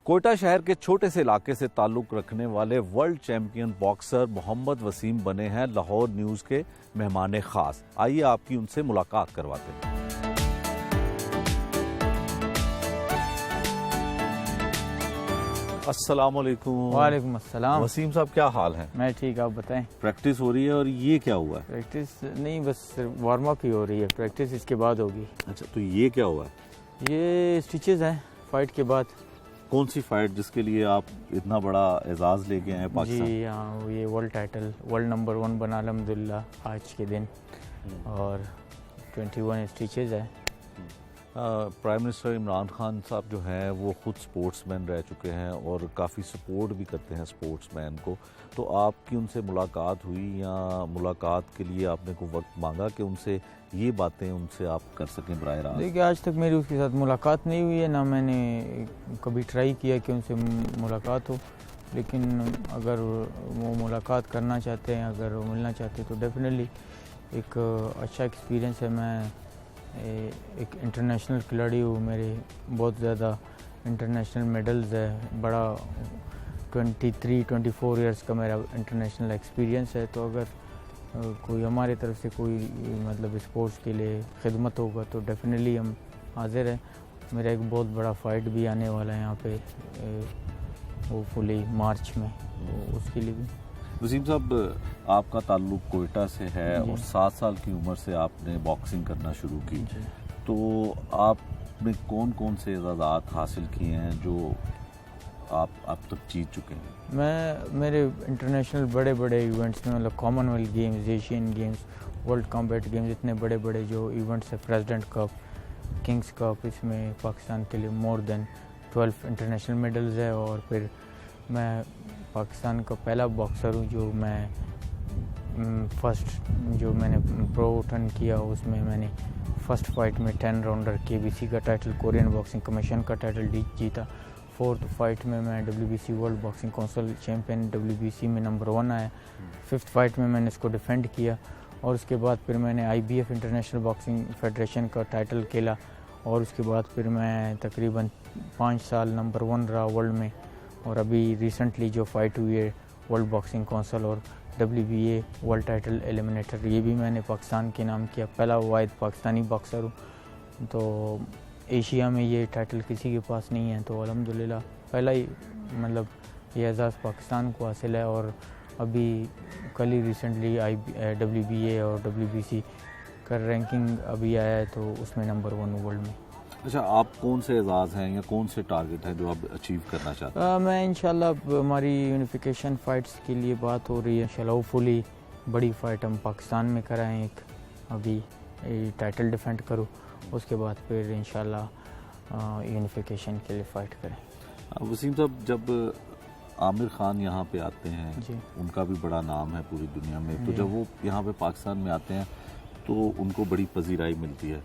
کوئٹہ شہر کے چھوٹے سے علاقے سے تعلق رکھنے والے ورلڈ چیمپئن باکسر محمد وسیم بنے ہیں لاہور نیوز کے مہمان خاص. آئیے آپ کی ان سے ملاقات کرواتے ہیں. السلام علیکم. وعلیکم السلام. وسیم صاحب کیا حال ہے؟ میں ٹھیک، آپ بتائیں. پریکٹس ہو رہی ہے اور یہ کیا ہوا ہے؟ پریکٹس نہیں، بس وارم اپ ہی ہو رہی ہے، پریکٹس اس کے بعد ہوگی. اچھا، تو یہ کیا ہوا ہے؟ یہ اسٹیچز ہیں فائٹ کے بعد. کون سی فائٹ جس کے لیے آپ اتنا بڑا اعزاز لے کے آئے پاکستان؟ جی ہاں، یہ ورلڈ ٹائٹل، ورلڈ نمبر 1 بنا الحمدللہ آج کے دن، اور 21 اسٹیچز ہیں. پرائم منسٹر عمران خان صاحب جو ہیں وہ خود سپورٹس مین رہ چکے ہیں اور کافی سپورٹ بھی کرتے ہیں سپورٹس مین کو. تو آپ کی ان سے ملاقات ہوئی یا ملاقات کے لیے آپ نے کوئی وقت مانگا کہ ان سے یہ باتیں ان سے آپ کر سکیں براہ راست؟ دیکھیے، آج تک میری اس کے ساتھ ملاقات نہیں ہوئی ہے، نہ میں نے کبھی ٹرائی کیا کہ ان سے ملاقات ہو. لیکن اگر وہ ملاقات کرنا چاہتے ہیں، اگر وہ ملنا چاہتے ہیں تو ڈیفینیٹلی ایک اچھا ایکسپیرینس ہے. میں ایک انٹرنیشنل کھلاڑی ہوں، میرے بہت زیادہ انٹرنیشنل میڈلز ہے، بڑا 23-24 ایئرس کا میرا انٹرنیشنل ایکسپیرینس ہے. تو اگر کوئی ہمارے طرف سے کوئی مطلب اسپورٹس کے لیے خدمت ہوگا تو ڈیفینیٹلی ہم حاضر ہیں. میرا ایک بہت بڑا فائٹ بھی آنے والا ہے یہاں پہ ہوپ فلی مارچ میں، اس کے لیے بھی. وسیم صاحب، آپ کا تعلق کوئٹہ سے ہے اور 7 سال کی عمر سے آپ نے باکسنگ کرنا شروع کی. تو آپ نے کون کون سے اعزازات حاصل کیے ہیں جو آپ اب تک جیت چکے ہیں؟ میرے انٹرنیشنل بڑے بڑے ایونٹس میں، مطلب common wealth games, Asian games, world combat games, اتنے بڑے بڑے جو ایونٹس ہیں، پریزیڈنٹ کپ، کنگز کپ، اس میں پاکستان کے لیے مور دین 12 انٹرنیشنل میڈلز ہے. اور پھر میں پاکستان کا پہلا باکسر ہوں جو میں جو میں نے پرو ٹرن کیا، اس میں نے فرسٹ فائٹ میں 10 راؤنڈر KBC کا ٹائٹل، کورین باکسنگ کمیشن کا ٹائٹل جیتا. 4th فائٹ میں WBC world boxing council champion WBC میں نمبر 1 آیا. 5th فائٹ میں نے اس کو ڈیفینڈ کیا، اور اس کے بعد پھر میں نے IBF انٹرنیشنل باکسنگ فیڈریشن کا ٹائٹل کھیلا. اور اس کے بعد پھر میں تقریباً 5 سال نمبر 1 رہا ورلڈ میں. اور ابھی ریسنٹلی جو فائٹ ہوئی ہے ورلڈ باکسنگ کونسل اور WBA ورلڈ ٹائٹل ایلیمنیٹر، یہ بھی میں نے پاکستان کے نام کیا. پہلا واحد پاکستانی باکسر ہوں. تو ایشیا میں یہ ٹائٹل کسی کے پاس نہیں ہے، تو الحمدللہ پہلا ہی مطلب یہ اعزاز پاکستان کو حاصل ہے. اور ابھی کل ہی ریسنٹلی WBA اور WBC کا رینکنگ ابھی آیا ہے، تو اس میں نمبر 1 ورلڈ میں. اچھا، آپ کون سے اعزاز ہیں یا کون سے ٹارگٹ ہیں جو آپ اچیو کرنا چاہتے ہیں؟ میں انشاءاللہ ہماری یونیفیکیشن فائٹس کے لیے بات ہو رہی ہے. انشاءاللہ ہوپفلی بڑی فائٹ ہم پاکستان میں کرائیں، ایک ابھی ٹائٹل ڈیفینڈ کروں، اس کے بعد پھر انشاءاللہ یونیفیکیشن کے لیے فائٹ کریں. وسیم صاحب، جب عامر خان یہاں پہ آتے ہیں، جی، ان کا بھی بڑا نام ہے پوری دنیا میں، تو جب وہ یہاں پہ پاکستان میں آتے ہیں تو ان کو بڑی پذیرائی ملتی ہے.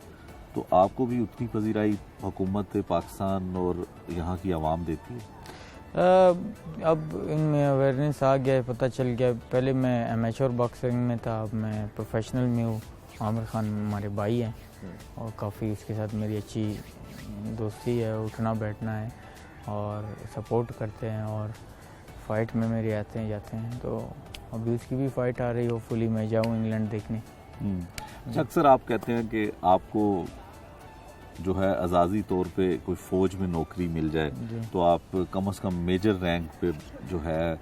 تو آپ کو بھی اتنی پذیرائی حکومت پاکستان اور یہاں کی عوام دیتی ہے؟ اب ان میں اویئرنیس آ گیا ہے، پتہ چل گیا. پہلے میں امیچور باکسنگ میں تھا، اب میں پروفیشنل میں ہوں. عامر خان ہمارے بھائی ہیں اور کافی اس کے ساتھ میری اچھی دوستی ہے، اٹھنا بیٹھنا ہے اور سپورٹ کرتے ہیں، اور فائٹ میں میرے آتے ہیں جاتے ہیں. تو ابھی اس کی بھی فائٹ آ رہی، ہوپفلی میں جاؤں انگلینڈ دیکھنے. اکثر آپ کہتے ہیں کہ آپ کو جو ہے اعزازی طور پہ کوئی فوج میں نوکری مل جائے تو آپ کم از کم میجر رینک پہ جو ہے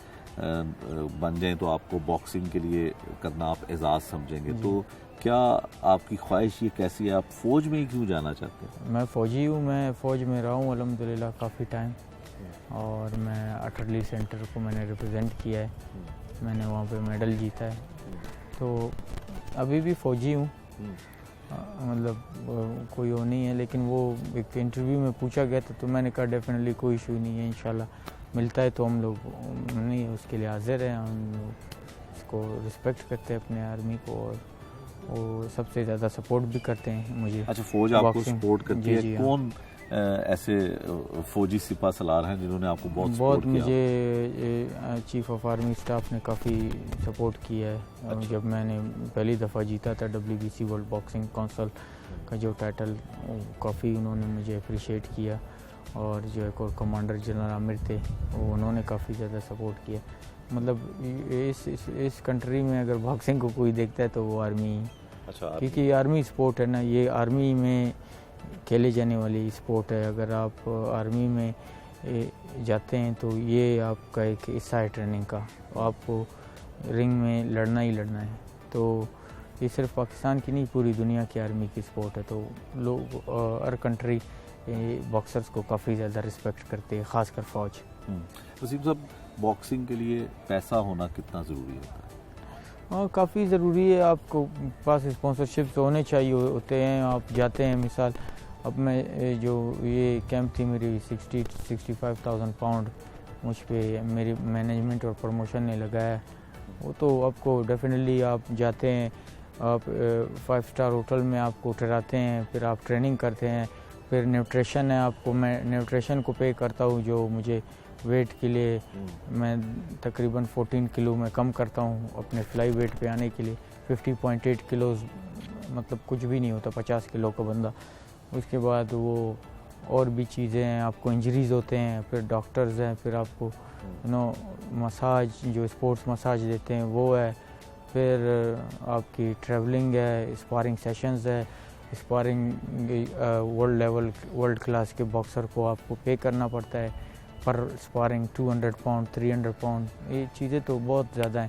بن جائیں تو آپ کو باکسنگ کے لیے کرنا آپ اعزاز سمجھیں گے. تو کیا آپ کی خواہش یہ کیسی ہے؟ آپ فوج میں ہی کیوں جانا چاہتے ہیں؟ میں فوجی ہوں، میں فوج میں رہا ہوں الحمدللہ کافی ٹائم، اور میں اٹرلی سینٹر کو میں نے ریپرزینٹ کیا ہے. میں نے وہاں پہ میڈل جیتا ہے. تو ابھی بھی فوجی ہوں، مطلب کوئی وہ نہیں ہے. لیکن وہ ایک انٹرویو میں پوچھا گیا تھا تو میں نے کہا ڈیفینیٹلی کوئی ایشو نہیں ہے، انشاءاللہ ملتا ہے تو ہم لوگ نہیں اس کے لیے حاضر ہیں. ہم لوگ اس کو رسپیکٹ کرتے ہیں اپنے آرمی کو، اور وہ سب سے زیادہ سپورٹ بھی کرتے ہیں مجھے. اچھا، فوج آپ کو سپورٹ کرتی ہے؟ کون ایسے فوجی سپاہ سالار ہیں جنہوں نے آپ کو بہت سپورٹ کیا؟ مجھے چیف آف آرمی اسٹاف نے کافی سپورٹ کیا ہے. جب میں نے پہلی دفعہ جیتا تھا WBC ورلڈ باکسنگ کونسل کا جو ٹائٹل، کافی انہوں نے مجھے اپریشیٹ کیا. اور جو ایک اور کمانڈر جنرل عامر تھے وہ انہوں نے کافی زیادہ سپورٹ کیا. مطلب اس کنٹری میں اگر باکسنگ کو کوئی دیکھتا ہے تو وہ آرمی. اچھا, کیونکہ یہ آرمی سپورٹ ہے نا, یہ آرمی میں کھیلے جانے والی سپورٹ ہے. اگر آپ آرمی میں جاتے ہیں تو یہ آپ کا ایک حصہ ہے ٹریننگ کا, آپ کو رنگ میں لڑنا ہی لڑنا ہے. تو یہ صرف پاکستان کی نہیں پوری دنیا کی آرمی کی سپورٹ ہے. تو لوگ ہر کنٹری باکسرز کو کافی زیادہ رسپیکٹ کرتے ہیں, خاص کر فوج. وسیم صاحب, باکسنگ کے لیے پیسہ ہونا کتنا ضروری ہوتا ہے؟ ہاں کافی ضروری ہے. آپ کو پاس اسپانسرشپس ہونے چاہیے ہوتے ہیں. آپ جاتے ہیں, مثال اب میں جو یہ کیمپ تھی میری 65,000 پاؤنڈ مجھ پہ میری مینجمنٹ اور پروموشن نے لگایا. وہ تو آپ کو ڈیفینیٹلی آپ جاتے ہیں, آپ 5 اسٹار ہوٹل میں آپ کو ٹھہراتے ہیں, پھر آپ ٹریننگ کرتے ہیں, پھر نیوٹریشن ہے آپ کو, میں نیوٹریشن کو پے کرتا ہوں جو مجھے ویٹ کے لیے میں تقریباً 14 کلو میں کم کرتا ہوں اپنے فلائی ویٹ پہ آنے کے لیے. 50.8 کلوز مطلب کچھ بھی نہیں ہوتا 50 کلو کا بندہ. اس کے بعد وہ اور بھی چیزیں ہیں, آپ کو انجریز ہوتے ہیں, پھر ڈاکٹرز ہیں, پھر آپ کو مساج جو اسپورٹس مساج دیتے ہیں وہ ہے, پھر آپ کی ٹریولنگ ہے, اسپارنگ سیشنز ہے, اسپارنگ ورلڈ کلاس کے باکسر کو آپ کو پے کرنا پڑتا ہے پر اسپارنگ 200 پاؤنڈ 300 پاؤنڈ. یہ چیزیں تو بہت زیادہ ہیں,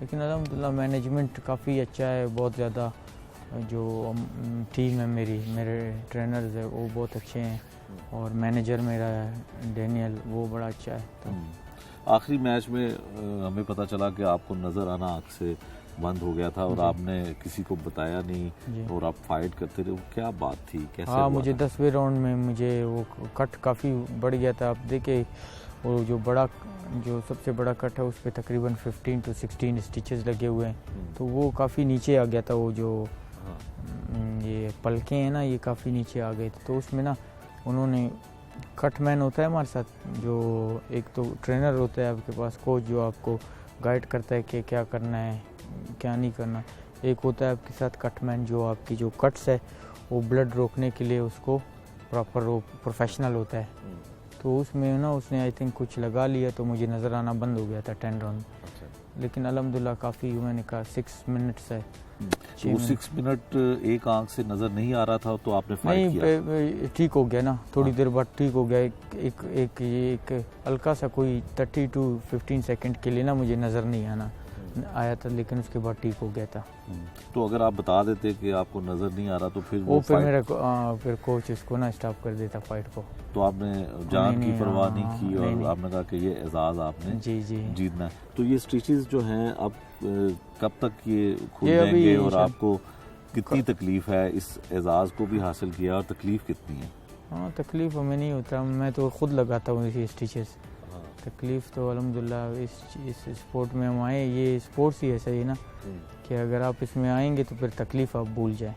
لیکن الحمدللہ مینجمنٹ کافی اچھا ہے. بہت زیادہ جو ٹیم ہے میرے ٹرینرز ہے وہ بہت اچھے ہیں, اور مینیجر میرا ہے ڈینیل وہ بڑا اچھا ہے. تو آخری میچ میں ہمیں پتہ چلا کہ آپ کو نظر آنا آنکھ سے بند ہو گیا تھا اور آپ نے کسی کو بتایا نہیں اور آپ فائٹ کرتے رہے. وہ کیا بات تھی, کیسے؟ ہاں مجھے 10ویں راؤنڈ میں مجھے وہ کٹ کافی بڑھ گیا تھا. آپ دیکھیں وہ جو سب سے بڑا کٹ ہے اس پہ تقریباً 15 to 16 اسٹیچز لگے ہوئے ہیں. تو وہ کافی نیچے آ گیا تھا. وہ جو یہ پلکیں ہیں نا یہ کافی نیچے آ گئے تھے. تو اس میں نا انہوں نے کٹ مین ہوتا ہے ہمارے ساتھ, جو ایک تو ٹرینر ہوتا ہے آپ کے پاس, کوچ جو آپ کو گائیڈ کرتا ہے کہ کیا کرنا ہے کیا نہیں کرنا. ایک ہوتا ہے آپ کے ساتھ کٹ مین جو آپ کی جو کٹس ہے وہ بلڈ روکنے کے لیے اس کو پراپر وہ پروفیشنل ہوتا ہے. تو اس میں نا اس نے آئی تھنک کچھ لگا لیا تو مجھے نظر آنا بند ہو گیا تھا 10 راؤنڈ. لیکن الحمدللہ کافی میں نے کہا 6 منٹس ہے. وہ 6 منٹ ایک آنکھ سے نظر نہیں آ رہا تھا تو آپ نے فائٹ کیا؟ نہیں ٹھیک ہو گیا نا, تھوڑی دیر بعد ٹھیک ہو گیا. ایک ہلکا سا کوئی 30 to 15 سیکنڈ کے لیے نا مجھے نظر نہیں آیا تھا, لیکن اس کے بعد ٹھیک ہو گیا تھا. تو اگر آپ بتا دیتے کہ آپ کو نظر نہیں آ رہا تو پھر وہ پھر کوچ اس کو نا اسٹاپ کر دیتا فائٹ کو. تو آپ نے جان کی پرواہ نہیں کی اور آپ نے کہا کہ یہ اعزاز آپ نے جیتنا ہے. تو یہ اسٹیچز جو ہیں اب کب تک یہ کھل جائیں گے اور آپ کو کتنی تکلیف ہے اس اعزاز کو بھی حاصل کیا اور تکلیف کتنی ہے؟ ہاں تکلیف ہمیں نہیں ہوتا, میں تو خود لگاتا ہوں اسی اسٹیچز. تکلیف تو الحمدللہ اس اسپورٹ میں ہم آئے, یہ اسپورٹس ہی ایسا ہی نا کہ اگر آپ اس میں آئیں گے تو پھر تکلیف آپ بھول جائیں.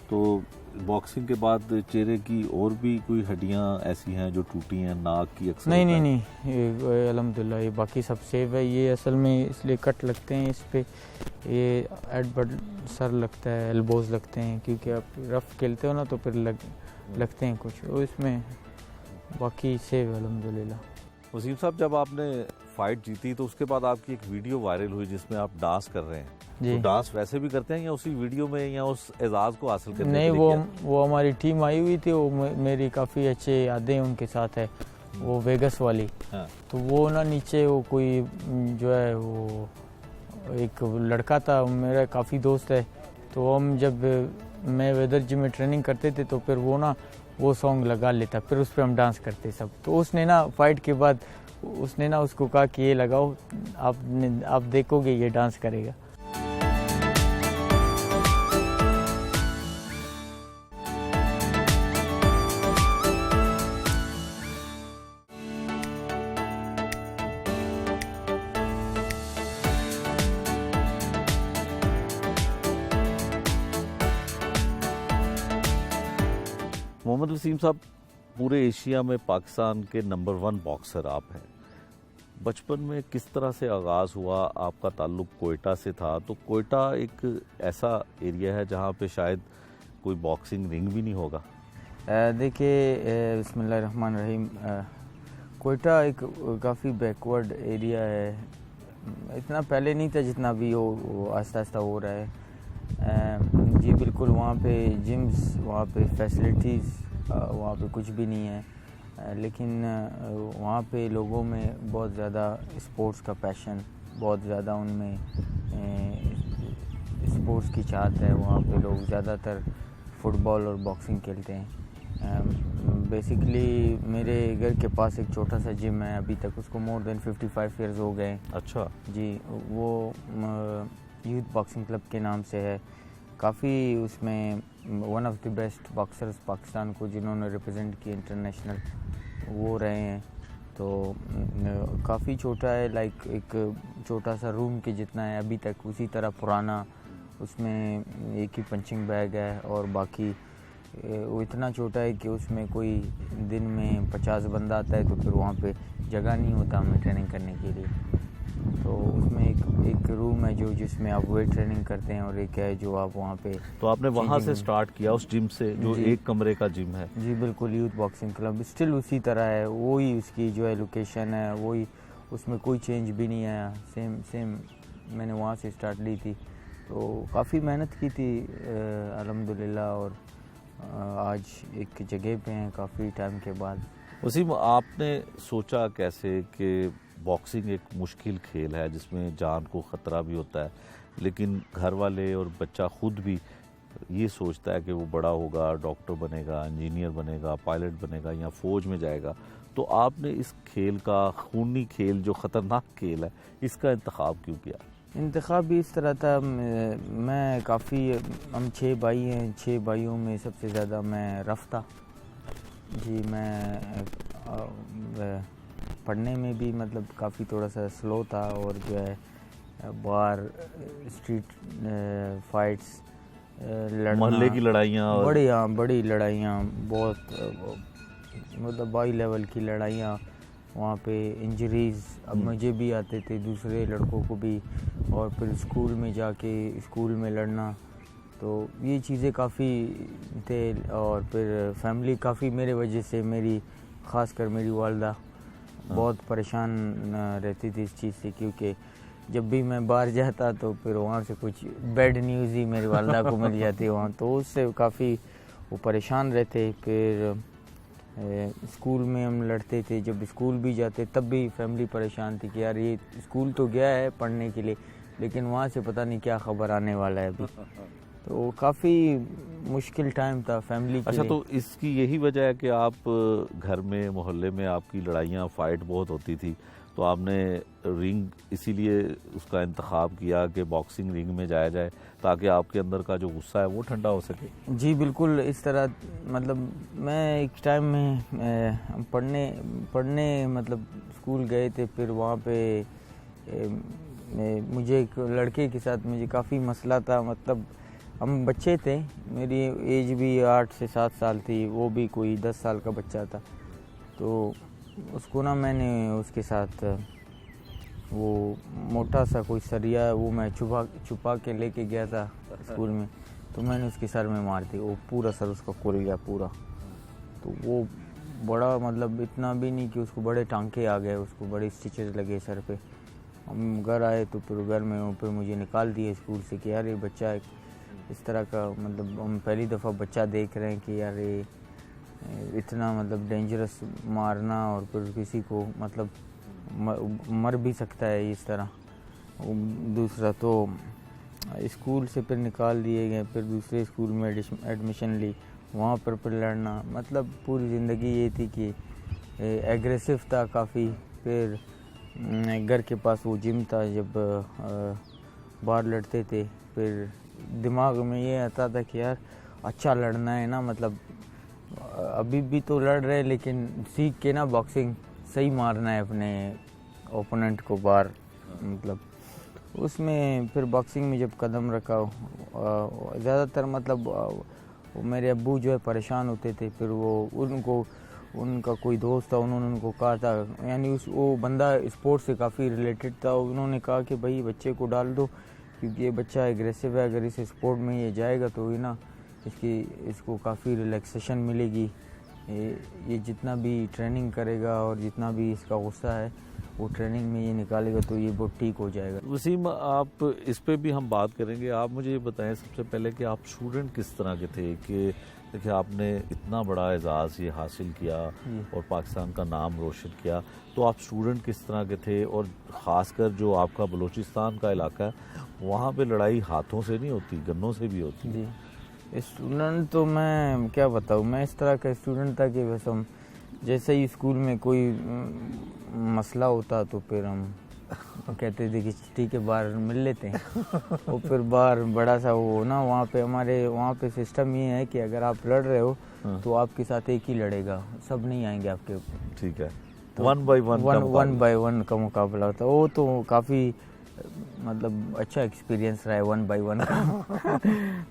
تو باکسنگ کے بعد چہرے کی اور بھی کوئی ہڈیاں ایسی ہیں جو ٹوٹی ہیں, ناک کی اکثر؟ نہیں الحمدللہ یہ باقی سب سیو ہے. یہ اصل میں اس لیے کٹ لگتے ہیں اس پہ, یہ ایڈ بڈ سر لگتا ہے, ایلبوز لگتے ہیں, کیونکہ آپ رف کھیلتے ہو نا تو پھر لگتے ہیں کچھ, اور اس میں باقی سیو ہے الحمدللہ. وسیم صاحب, جب آپ نے فائٹ جیتی تو اس کے بعد آپ کی ایک ویڈیو وائرل ہوئی جس میں آپ ڈانس کر رہے ہیں. تو ڈانس ویسے بھی کرتے ہیں یا اسی ویڈیو میں یا اس اعزاز کو حاصل کرنے کے لیے؟ نہیں, وہ ہماری ٹیم آئی ہوئی تھی, وہ میری کافی اچھے یادیں ان کے ساتھ ہے, وہ ویگس والی. تو وہ نا نیچے وہ کوئی جو ہے وہ ایک لڑکا تھا میرا کافی دوست ہے, تو ہم جب میں ویدر جم میں ٹریننگ کرتے تھے تو پھر وہ نا وہ سانگ لگا لیتا, پھر اس پہ ہم ڈانس کرتے سب. تو اس نے نا فائٹ کے بعد اس نے نا اس کو کہا کہ یہ لگاؤ, آپ دیکھو گے یہ ڈانس کرے گا. محمد وسیم صاحب, پورے ایشیا میں پاکستان کے نمبر 1 باکسر آپ ہیں. بچپن میں کس طرح سے آغاز ہوا؟ آپ کا تعلق کوئٹہ سے تھا, تو کوئٹہ ایک ایسا ایریا ہے جہاں پہ شاید کوئی باکسنگ رنگ بھی نہیں ہوگا. دیکھیے بسم اللہ الرحمن الرحیم، کوئٹہ ایک کافی بیکورڈ ایریا ہے، اتنا پہلے نہیں تھا جتنا ابھی وہ آہستہ آہستہ ہو رہا ہے. جی بالکل، وہاں پہ جمز، وہاں پہ فیسلٹیز، وہاں پہ کچھ بھی نہیں ہے، لیکن وہاں پہ لوگوں میں بہت زیادہ اسپورٹس کا پیشن، بہت زیادہ ان میں اسپورٹس کی چاہت ہے. وہاں پہ لوگ زیادہ تر فٹ بال اور باکسنگ کھیلتے ہیں. بیسیکلی میرے گھر کے پاس ایک چھوٹا سا جم ہے، ابھی تک اس کو مور دین 55 ایئرز ہو گئے. اچھا جی، وہ یوتھ باکسنگ کلب کے نام سے ہے. کافی اس میں one of the best boxers Pakistan کو جنہوں نے ریپرزینٹ کیا انٹرنیشنل وہ رہے ہیں. تو کافی چھوٹا ہے، لائک ایک چھوٹا سا روم کے جتنا ہے ابھی تک، اسی طرح پرانا. اس میں ایک ہی پنچنگ بیگ ہے، اور باقی وہ اتنا چھوٹا ہے کہ اس میں کوئی دن میں 50 بندہ آتا ہے تو پھر وہاں پہ جگہ نہیں ہوتا ہمیں ٹریننگ کرنے کے لیے. تو اس میں ایک روم ہے جس میں آپ ویٹ ٹریننگ کرتے ہیں، اور ایک ہے جو آپ وہاں پہ. تو آپ نے وہاں سے سٹارٹ کیا اس جم سے جو ایک کمرے کا جم ہے؟ جی بالکل، یوتھ باکسنگ کلب اسٹل اسی طرح ہے، وہی اس کی جو ہے لوکیشن ہے، وہی، اس میں کوئی چینج بھی نہیں آیا. سیم میں نے وہاں سے سٹارٹ لی تھی. تو کافی محنت کی تھی الحمدللہ، اور آج ایک جگہ پہ ہیں کافی ٹائم کے بعد. وسیم، آپ نے سوچا کیسے کہ باکسنگ ایک مشکل کھیل ہے جس میں جان کو خطرہ بھی ہوتا ہے، لیکن گھر والے اور بچہ خود بھی یہ سوچتا ہے کہ وہ بڑا ہوگا، ڈاکٹر بنے گا، انجینئر بنے گا، پائلٹ بنے گا یا فوج میں جائے گا، تو آپ نے اس کھیل کا، خونی کھیل جو خطرناک کھیل ہے، اس کا انتخاب کیوں کیا؟ انتخاب بھی اس طرح تھا، میں کافی، ہم 6 بھائی ہیں، 6 بھائیوں میں سب سے زیادہ میں رف تھا. جی، میں پڑھنے میں بھی مطلب کافی تھوڑا سا سلو تھا، اور جو ہے باہر اسٹریٹ فائٹس، محلے کی لڑائیاں، بڑی لڑائیاں، بہت مطلب ہائی لیول کی لڑائیاں، وہاں پہ انجریز اب مجھے بھی آتے تھے، دوسرے لڑکوں کو بھی، اور پھر اسکول میں جا کے اسکول میں لڑنا. تو یہ چیزیں کافی تھے. اور پھر فیملی کافی میرے وجہ سے، میری خاص کر میری والدہ بہت پریشان رہتی تھی اس چیز سے، کیونکہ جب بھی میں باہر جاتا تو پھر وہاں سے کچھ بیڈ نیوز ہی میری والدہ کو مل جاتی وہاں، تو اس سے کافی وہ پریشان رہتے. پھر اسکول میں ہم لڑتے تھے، جب اسکول بھی جاتے تب بھی فیملی پریشان تھی کہ یار یہ اسکول تو گیا ہے پڑھنے کے لیے، لیکن وہاں سے پتہ نہیں کیا خبر آنے والا ہے ابھی. تو کافی مشکل ٹائم تھا فیملی کے لیے. اچھا، تو اس کی یہی وجہ ہے کہ آپ گھر میں، محلے میں آپ کی لڑائیاں، فائٹ بہت ہوتی تھی، تو آپ نے رنگ اسی لیے اس کا انتخاب کیا کہ باکسنگ رنگ میں جایا جائے تاکہ آپ کے اندر کا جو غصہ ہے وہ ٹھنڈا ہو سکے؟ جی بالکل، اس طرح مطلب میں ایک ٹائم میں پڑھنے مطلب اسکول گئے تھے، پھر وہاں پہ مجھے ایک لڑکے کے ساتھ مجھے کافی مسئلہ تھا. مطلب ہم بچے تھے، میری ایج بھی 8 سے 7 سال تھی، وہ بھی کوئی 10 سال کا بچہ تھا. تو اس کو نا میں نے اس کے ساتھ وہ موٹا سا کوئی سریا، وہ میں چھپا کے لے کے گیا تھا اسکول میں، تو میں نے اس کے سر میں مار دی، وہ پورا سر اس کا کھل گیا پورا. تو وہ بڑا مطلب اتنا بھی نہیں کہ اس کو بڑے ٹانکے آ گئے، اس کو بڑے اسٹیچز لگے سر پہ. ہم گھر آئے تو پھر گھر میں پھر مجھے نکال دیے اسکول سے کہ یار یہ بچہ اس طرح کا، مطلب ہم پہلی دفعہ بچہ دیکھ رہے ہیں کہ یار یہ اتنا مطلب ڈینجرس مارنا، اور پھر کسی کو مطلب مر بھی سکتا ہے اس طرح. دوسرا تو اسکول سے پھر نکال دیے گئے، پھر دوسرے اسکول میں ایڈمیشن لی، وہاں پر پھر لڑنا. مطلب پوری زندگی یہ تھی کہ ایگریسو تھا کافی. پھر گھر کے پاس وہ جم تھا، جب باہر لڑتے تھے پھر دماغ میں یہ آتا تھا کہ یار اچھا لڑنا ہے نا، مطلب ابھی بھی تو لڑ رہے لیکن سیکھ کے نا باکسنگ صحیح مارنا ہے اپنے اوپوننٹ کو باہر. مطلب اس میں پھر باکسنگ میں جب قدم رکھا، زیادہ تر مطلب میرے ابو جو ہے پریشان ہوتے تھے، پھر وہ ان کا کوئی دوست تھا، انہوں نے ان کو کہا تھا، یعنی وہ بندہ اسپورٹ سے کافی ریلیٹڈ تھا، انہوں نے کہا کہ بھائی بچے کو ڈال دو کیونکہ یہ بچہ ایگریسو ہے، اگر اسے اسپورٹ میں یہ جائے گا تو یہ نا اس کو کافی ریلیکسیشن ملے گی. یہ جتنا بھی ٹریننگ کرے گا اور جتنا بھی اس کا غصہ ہے وہ ٹریننگ میں یہ نکالے گا تو یہ بہت ٹھیک ہو جائے گا. وسیم آپ اس پہ بھی ہم بات کریں گے. آپ مجھے یہ بتائیں سب سے پہلے کہ آپ اسٹوڈنٹ کس طرح کے تھے کہ دیکھیں آپ نے اتنا بڑا اعزاز یہ حاصل کیا اور پاکستان کا نام روشن کیا, تو آپ اسٹوڈنٹ کس طرح کے تھے؟ اور خاص کر جو آپ کا بلوچستان کا علاقہ ہے وہاں پہ لڑائی ہاتھوں سے نہیں ہوتی, گنوں سے بھی ہوتی. جی اسٹوڈنٹ تو میں کیا بتاؤں, میں اس طرح کا اسٹوڈنٹ تھا کہ بس ہم جیسے ہی اسکول میں کوئی مسئلہ ہوتا تو پھر ہم کہتے تھے کہ ٹھیک ہے باہر مل لیتے ہیں. اور پھر باہر بڑا سا وہ نا وہاں پہ سسٹم یہ ہے کہ اگر آپ لڑ رہے ہو تو آپ کے ساتھ ایک ہی لڑے گا, سب نہیں آئیں گے آپ کے اوپر. ٹھیک ہے, 1 by 1 کا مقابلہ ہوتا. وہ تو کافی مطلب اچھا ایکسپیرینس رہا ہے 1 by 1 کا.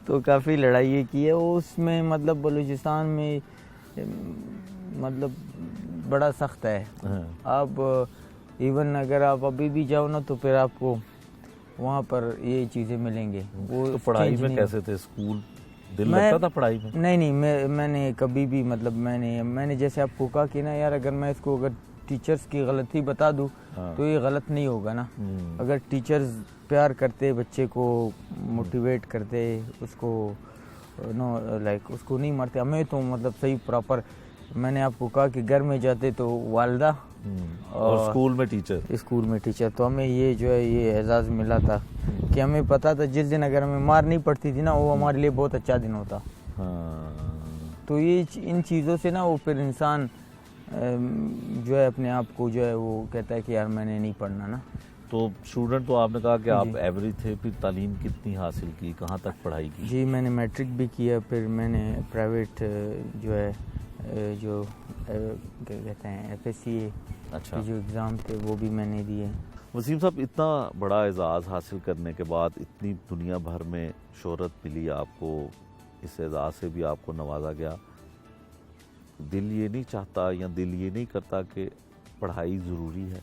تو کافی لڑائی کی ہے اس میں, مطلب بلوچستان میں مطلب بڑا سخت ہے. آپ ایون اگر آپ ابھی بھی جاؤ نا تو پھر آپ کو وہاں پر یہ چیزیں ملیں گے. وہ پڑھائی میں کیسے تھے؟ اسکول دل لگتا تھا پڑھائی میں؟ نہیں, میں نے کبھی بھی مطلب میں نے جیسے آپ کو کہا کہ نا یار اگر میں اس کو اگر ٹیچرز کی غلطی بتا دوں تو یہ غلط نہیں ہوگا نا. اگر ٹیچرز پیار کرتے, بچے کو موٹیویٹ کرتے, اس کو اس کو نہیں مارتے. ہمیں تو مطلب صحیح پراپر, میں نے آپ کو کہا کہ گھر میں جاتے تو والدہ اور اسکول میں ٹیچر, تو ہمیں یہ جو ہے یہ اعزاز ملا تھا کہ ہمیں پتا تھا جس دن اگر ہمیں مار نہیں پڑتی تھی نا وہ ہمارے لیے بہت اچھا دن ہوتا. تو یہ ان چیزوں سے نا وہ پھر انسان جو ہے اپنے آپ کو جو ہے وہ کہتا ہے کہ یار میں نے نہیں پڑھنا نا. تو اسٹوڈنٹ تو آپ نے کہا کہ آپ ایوریج تھے, پھر تعلیم کتنی حاصل کی, کہاں تک پڑھائی کی؟ جی میں نے میٹرک بھی کیا, پھر میں نے پرائیویٹ جو ہے جو کیا کہتے ہیں FSCA جو ایگزام تھے وہ بھی میں نے دیے. وسیم صاحب اتنا بڑا اعزاز حاصل کرنے کے بعد اتنی دنیا بھر میں شہرت ملی آپ کو, اس اعزاز سے بھی آپ کو نوازا گیا, دل یہ نہیں چاہتا یا دل یہ نہیں کرتا کہ پڑھائی ضروری ہے؟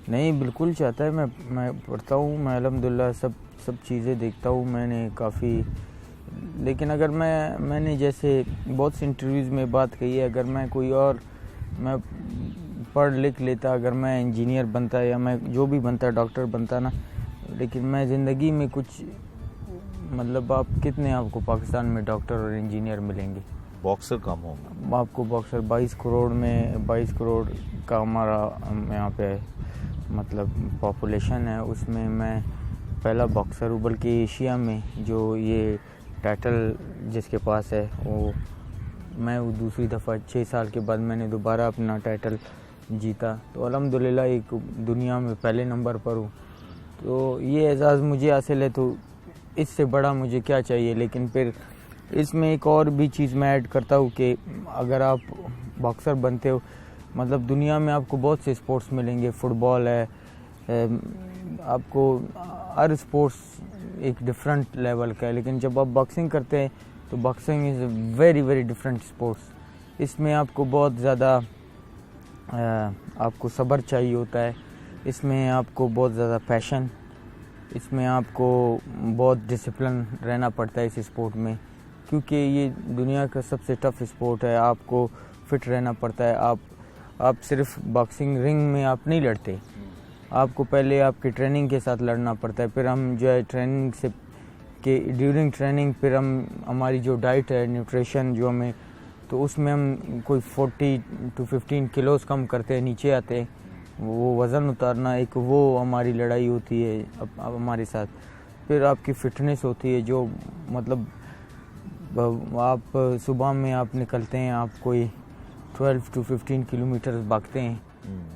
نہیں بالکل چاہتا ہے. میں پڑھتا ہوں, میں الحمدللہ سب چیزیں دیکھتا ہوں میں نے کافی. لیکن اگر میں نے جیسے بہت سی انٹرویوز میں بات کہی ہے, اگر میں کوئی اور میں پڑھ لکھ لیتا, اگر میں انجینئر بنتا یا میں جو بھی بنتا, ڈاکٹر بنتا نا, لیکن میں زندگی میں کچھ مطلب آپ کتنے آپ کو پاکستان میں ڈاکٹر اور انجینئر ملیں گے؟ باکسر کم ہوگا آپ کو. باکسر 22 کروڑ کا ہمارا یہاں پہ مطلب پاپولیشن ہے, اس میں میں پہلا باکسر ہوں, بلکہ ایشیا میں جو یہ ٹائٹل جس کے پاس ہے میں وہ دوسری دفعہ 6 سال کے بعد میں نے دوبارہ اپنا ٹائٹل جیتا. تو الحمدللہ ایک دنیا میں پہلے نمبر پر ہوں. تو یہ اعزاز مجھے حاصل ہے تو اس سے بڑا مجھے کیا چاہیے. لیکن پھر اس میں ایک اور بھی چیز میں ایڈ کرتا ہوں کہ اگر آپ باکسر بنتے ہو, مطلب دنیا میں آپ کو بہت سے اسپورٹس ملیں گے, فٹ بال ہے, آپ کو ہر اسپورٹس ایک ڈفرینٹ لیول کا ہے. لیکن جب آپ باکسنگ کرتے ہیں تو boxing is a very very different sports. اس میں آپ کو بہت زیادہ آپ کو صبر چاہیے ہوتا ہے, اس میں آپ کو بہت زیادہ پیشن, اس میں آپ کو بہت ڈسپلن رہنا پڑتا ہے اس اسپورٹ میں, کیونکہ یہ دنیا کا سب سے ٹف اسپورٹ ہے. آپ کو فٹ رہنا پڑتا ہے. آپ صرف باکسنگ رنگ میں آپ نہیں لڑتے, آپ کو پہلے آپ کی ٹریننگ کے ساتھ لڑنا پڑتا ہے. پھر ہم جو ہے ٹریننگ سے کہ ڈیورنگ ٹریننگ پھر ہماری جو ڈائٹ ہے, نیوٹریشن جو ہمیں, تو اس میں ہم کوئی 40 to 15 کلوز کم کرتے ہیں, نیچے آتے ہیں. وہ وزن اتارنا ایک وہ ہماری لڑائی ہوتی ہے ہمارے ساتھ. پھر آپ کی فٹنس ہوتی ہے جو مطلب آپ صبح میں آپ نکلتے ہیں, آپ کوئی 12 to 15 کلومیٹر بھاگتے ہیں.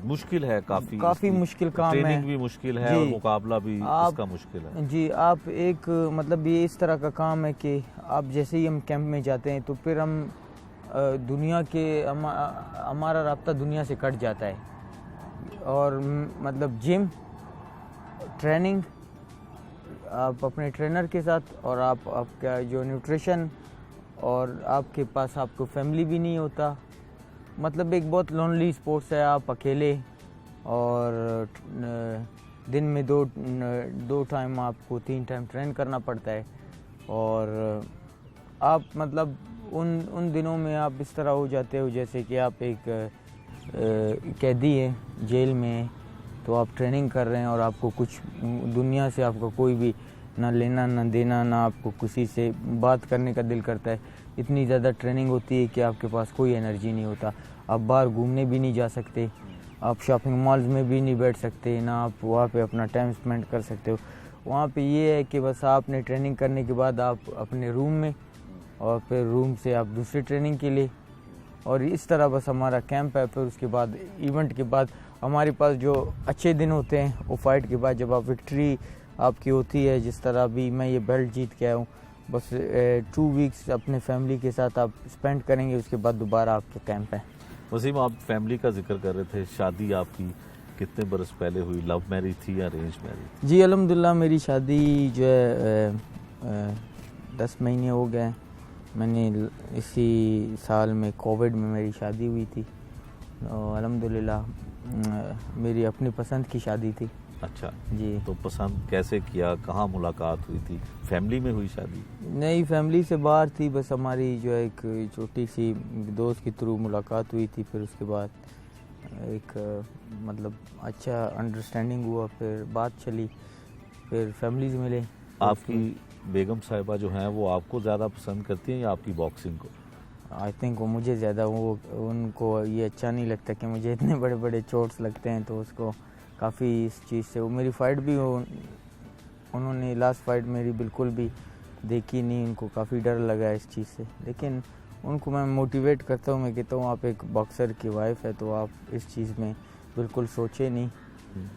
مشکل ہے, کافی مشکل کام ہے, ٹریننگ بھی مشکل ہے اور مقابلہ بھی اس کا مشکل ہے. جی آپ ایک مطلب یہ اس طرح کا کام ہے کہ آپ جیسے ہی ہم کیمپ میں جاتے ہیں تو پھر ہم دنیا کے ہمارا رابطہ دنیا سے کٹ جاتا ہے. اور مطلب جم, ٹریننگ, آپ اپنے ٹرینر کے ساتھ, اور آپ کا جو نیوٹریشن, اور آپ کے پاس آپ کو فیملی بھی نہیں ہوتا. مطلب ایک بہت لونلی اسپورٹس ہے. آپ اکیلے, اور دن میں 2 ٹائم آپ کو 3 ٹائم ٹرین کرنا پڑتا ہے, اور آپ مطلب ان دنوں میں آپ اس طرح ہو جاتے ہو جیسے کہ آپ ایک قیدی ہیں جیل میں، تو آپ ٹریننگ کر رہے ہیں اور آپ کو کچھ دنیا سے آپ کو کوئی بھی نہ لینا نہ دینا، نہ آپ کو کسی سے بات کرنے کا دل کرتا ہے. اتنی زیادہ ٹریننگ ہوتی ہے کہ آپ کے پاس کوئی انرجی نہیں ہوتا. آپ باہر گھومنے بھی نہیں جا سکتے، آپ شاپنگ مالز میں بھی نہیں بیٹھ سکتے، نہ آپ وہاں پہ اپنا ٹائم اسپینڈ کر سکتے ہو. وہاں پہ یہ ہے کہ بس آپ نے ٹریننگ کرنے کے بعد آپ اپنے روم میں، اور پھر روم سے آپ دوسری ٹریننگ کے لیے، اور اس طرح بس ہمارا کیمپ ہے. پھر اس کے بعد ایونٹ کے بعد ہمارے پاس جو اچھے دن ہوتے ہیں وہ فائٹ کے بعد جب آپ وکٹری آپ کی ہوتی ہے، جس طرح بھی میں یہ بیلٹ جیت کے آیا ہوں، بس 2 ویکس اپنے فیملی کے ساتھ آپ اسپینڈ کریں گے. اس کے بعد دوبارہ آپ کا کیمپ ہے. وسیم، آپ فیملی کا ذکر کر رہے تھے، شادی آپ کی کتنے برس پہلے ہوئی؟ لو میرج تھی یا ارینج میرج؟ جی الحمدللہ میری شادی جو ہے 10 مہینے ہو گئے. میں نے اسی سال میں کووڈ میں میری شادی ہوئی تھی، اور الحمدللہ میری اپنی پسند کی شادی تھی. اچھا جی. تو پسند کیسے کیا؟ کہاں ملاقات ہوئی تھی؟ فیملی میں ہوئی شادی؟ نہیں، فیملی سے باہر تھی. بس ہماری جو ہے ایک چھوٹی سی دوست کے تھرو ملاقات ہوئی تھی. پھر اس کے بعد ایک مطلب اچھا انڈرسٹینڈنگ ہوا، پھر بات چلی، پھر فیملیز ملے. آپ کی بیگم صاحبہ جو ہیں وہ آپ کو زیادہ پسند کرتی ہیں یا آپ کی باکسنگ کو؟ آئی تھنک وہ مجھے زیادہ، ان کو یہ اچھا نہیں لگتا کہ مجھے اتنے بڑے بڑے چوٹس لگتے ہیں، تو اس کو کافی اس چیز سے. وہ میری فائٹ بھی انہوں نے لاسٹ فائٹ میری بالکل بھی دیکھی نہیں، ان کو کافی ڈر لگا اس چیز سے. لیکن ان کو میں موٹیویٹ کرتا ہوں، میں کہتا ہوں آپ ایک باکسر کی وائف ہے تو آپ اس چیز میں بالکل سوچے نہیں،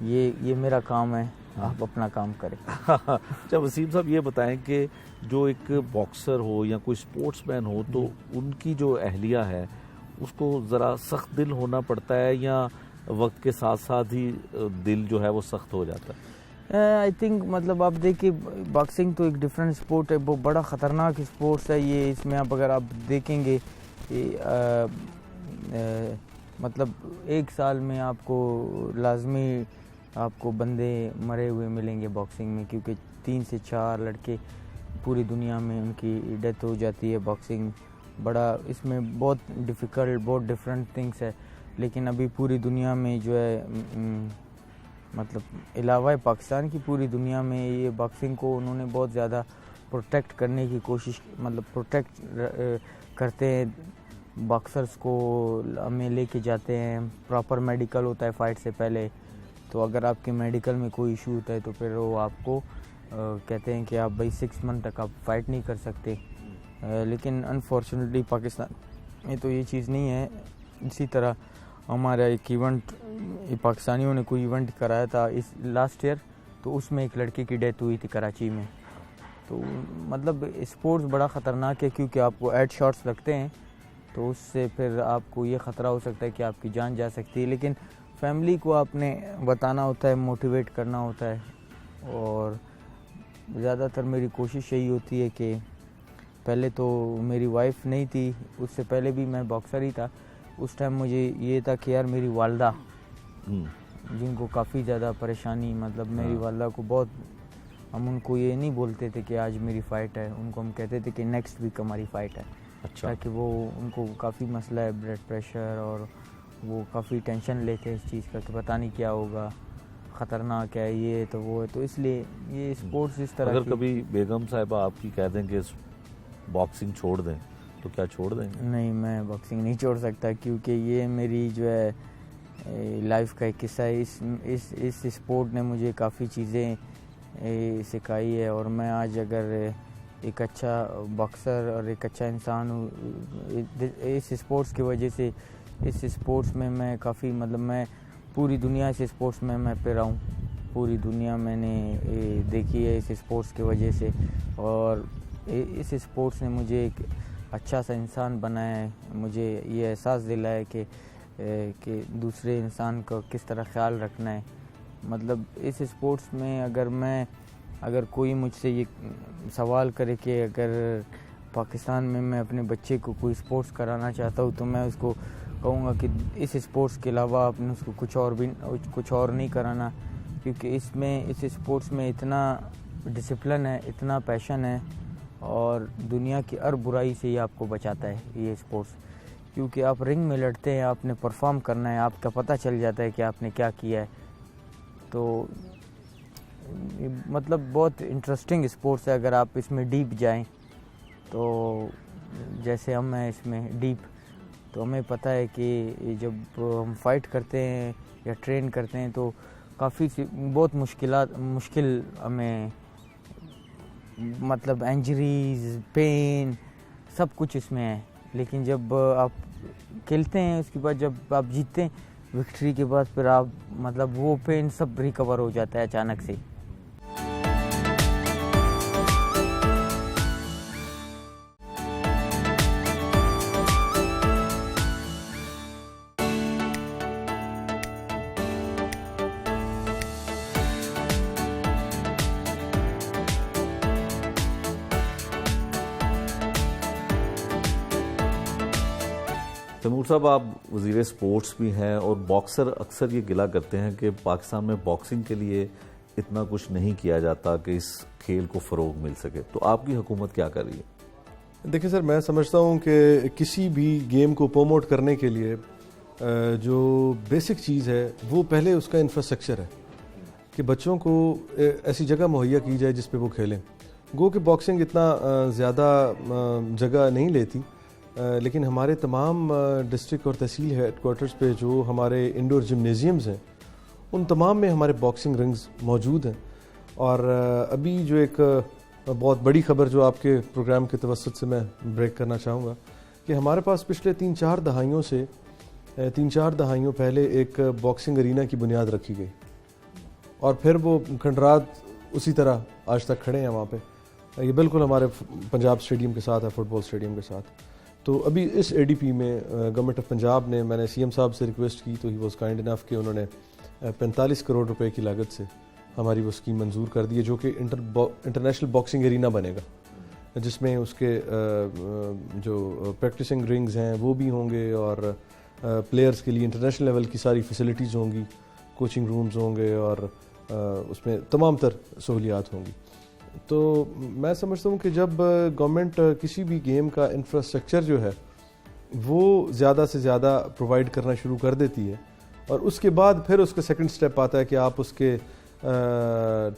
یہ میرا کام ہے، آپ اپنا کام کریں. اچھا وسیم صاحب، یہ بتائیں کہ جو ایک باکسر ہو یا کوئی سپورٹس مین ہو تو ان کی جو اہلیہ ہے اس کو ذرا سخت دل ہونا پڑتا ہے یا وقت کے ساتھ ساتھ ہی دل جو ہے وہ سخت ہو جاتا ہے؟ آئی تھنک مطلب آپ دیکھیں باکسنگ تو ایک ڈفرینٹ اسپورٹ ہے، وہ بڑا خطرناک اسپورٹس ہے یہ. اس میں اگر آپ دیکھیں گے مطلب 1 سال میں آپ کو لازمی آپ کو بندے مرے ہوئے ملیں گے باکسنگ میں، کیونکہ 3 سے 4 لڑکے پوری دنیا میں ان کی ڈیتھ ہو جاتی ہے. باکسنگ بڑا، اس میں بہت ڈیفیکلٹ، بہت ڈفرینٹ تھنگس ہے. لیکن ابھی پوری دنیا میں جو ہے مطلب علاوہ پاکستان کی پوری دنیا میں یہ باکسنگ کو انہوں نے بہت زیادہ پروٹیکٹ کرنے کی کوشش، مطلب پروٹیکٹ کرتے ہیں. باکسرز کو ہمیں لے کے جاتے ہیں، پراپر میڈیکل ہوتا ہے فائٹ سے پہلے. تو اگر آپ کے میڈیکل میں کوئی ایشو ہوتا ہے تو پھر وہ آپ کو کہتے ہیں کہ آپ بھائی 6 منتھ تک آپ فائٹ نہیں کر سکتے. لیکن انفارچونیٹلی پاکستان میں تو یہ چیز نہیں ہے. اسی طرح ہمارا ایک ایونٹ پاکستانیوں نے کوئی ایونٹ کرایا تھا اس لاسٹ ایئر، تو اس میں ایک لڑکے کی ڈیتھ ہوئی تھی کراچی میں. تو مطلب اسپورٹس بڑا خطرناک ہے، کیونکہ آپ کو ایڈ شاٹس لگتے ہیں تو اس سے پھر آپ کو یہ خطرہ ہو سکتا ہے کہ آپ کی جان جا سکتی ہے. لیکن فیملی کو آپ نے بتانا ہوتا ہے، موٹیویٹ کرنا ہوتا ہے. اور زیادہ تر میری کوشش یہی ہوتی ہے کہ پہلے تو میری وائف نہیں تھی، اس سے پہلے بھی میں باکسر ہی تھا. اس ٹائم مجھے یہ تھا کہ یار میری والدہ جن کو کافی زیادہ پریشانی، مطلب میری والدہ کو بہت، ہم ان کو یہ نہیں بولتے تھے کہ آج میری فائٹ ہے، ان کو ہم کہتے تھے کہ نیکسٹ ویک ہماری فائٹ ہے. اچھا. تاکہ وہ ان کو کافی مسئلہ ہے بلڈ پریشر، اور وہ کافی ٹینشن لیتے ہیں اس چیز کا کہ پتہ نہیں کیا ہوگا، خطرناک ہے یہ تو وہ ہے. تو اس لیے یہ اسپورٹس اس طرح اگر کبھی بیگم صاحبہ آپ کی کہہ دیں کہ باکسنگ چھوڑ دیں تو کیا چھوڑ دیں گے؟ نہیں، میں باکسنگ نہیں چھوڑ سکتا، کیونکہ یہ میری جو ہے لائف کا ایک قصہ ہے. اس اسپورٹ نے مجھے کافی چیزیں سکھائی ہے، اور میں آج اگر ایک اچھا باکسر اور ایک اچھا انسان ہوں اس اسپورٹس کی وجہ سے. اس اسپورٹس میں میں کافی، مطلب میں پوری دنیا سے اسپورٹس میں پھرا ہوں، پوری دنیا میں نے دیکھی ہے اس اسپورٹس کی وجہ سے. اور اس اسپورٹس نے مجھے ایک اچھا سا انسان بنایا ہے. مجھے یہ احساس دلایا ہے کہ دوسرے انسان کو کس طرح خیال رکھنا ہے. مطلب اس اسپورٹس میں اگر کوئی مجھ سے یہ سوال کرے کہ اگر پاکستان میں اپنے بچے کو کوئی اسپورٹس کرانا چاہتا ہوں تو میں اس کو کہوں گا کہ اس اسپورٹس کے علاوہ آپ نے اس کو کچھ اور نہیں کرانا، کیونکہ اس اسپورٹس میں اتنا ڈسپلن ہے، اتنا پیشن ہے، اور دنیا کی ہر برائی سے یہ آپ کو بچاتا ہے یہ اسپورٹس، کیونکہ آپ رنگ میں لڑتے ہیں، آپ نے پرفارم کرنا ہے، آپ کا پتہ چل جاتا ہے کہ آپ نے کیا کیا ہے. تو مطلب بہت انٹرسٹنگ اسپورٹس ہے اگر آپ اس میں ڈیپ جائیں. تو جیسے ہم ہیں اس میں ڈیپ، تو ہمیں پتہ ہے کہ جب ہم فائٹ کرتے ہیں یا ٹرین کرتے ہیں تو کافی بہت مشکل ہمیں مطلب انجریز، پین، سب کچھ اس میں ہے. لیکن جب آپ کھیلتے ہیں اس کے بعد جب آپ جیتتے ہیں وکٹری کے بعد، پھر آپ مطلب وہ پین سب ریکور ہو جاتا ہے اچانک سے. تیمور صاحب، آپ وزیر اسپورٹس بھی ہیں اور باکسر اکثر یہ گلہ کرتے ہیں کہ پاکستان میں باکسنگ کے لیے اتنا کچھ نہیں کیا جاتا کہ اس کھیل کو فروغ مل سکے، تو آپ کی حکومت کیا کر رہی ہے؟ دیکھیں سر، میں سمجھتا ہوں کہ کسی بھی گیم کو پروموٹ کرنے کے لیے جو بیسک چیز ہے وہ پہلے اس کا انفراسٹرکچر ہے کہ بچوں کو ایسی جگہ مہیا کی جائے جس پہ وہ کھیلیں. گو کہ باکسنگ اتنا زیادہ جگہ نہیں لیتی، لیکن ہمارے تمام ڈسٹرکٹ اور تحصیل ہیڈ کوارٹرز پہ جو ہمارے انڈور جمنیزیمز ہیں ان تمام میں ہمارے باکسنگ رنگز موجود ہیں. اور ابھی جو ایک بہت بڑی خبر جو آپ کے پروگرام کے توسط سے میں بریک کرنا چاہوں گا کہ ہمارے پاس پچھلے 3-4 دہائیوں پہلے ایک باکسنگ ارینا کی بنیاد رکھی گئی، اور پھر وہ کھنڈرات اسی طرح آج تک کھڑے ہیں وہاں پہ. یہ بالکل ہمارے پنجاب اسٹیڈیم کے ساتھ ہے، فٹ بال اسٹیڈیم کے ساتھ. تو ابھی اس اے ڈی پی میں گورنمنٹ آف پنجاب نے، میں نے سی ایم صاحب سے ریکویسٹ کی تو ہی واز کائنڈ انف کہ انہوں نے 45 کروڑ روپے کی لاگت سے ہماری وہ اسکیم منظور کر دی ہے، جو کہ انٹرنیشنل باکسنگ ارینا بنے گا، جس میں اس کے جو پریکٹسنگ رنگز ہیں وہ بھی ہوں گے، اور پلیئرز کے لیے انٹرنیشنل لیول کی ساری فیسلٹیز ہوں گی، کوچنگ رومز ہوں گے، اور اس میں تمام تر سہولیات ہوں گی. تو میں سمجھتا ہوں کہ جب گورنمنٹ کسی بھی گیم کا انفراسٹرکچر جو ہے وہ زیادہ سے زیادہ پرووائڈ کرنا شروع کر دیتی ہے، اور اس کے بعد پھر اس کا سیکنڈ سٹیپ آتا ہے کہ آپ اس کے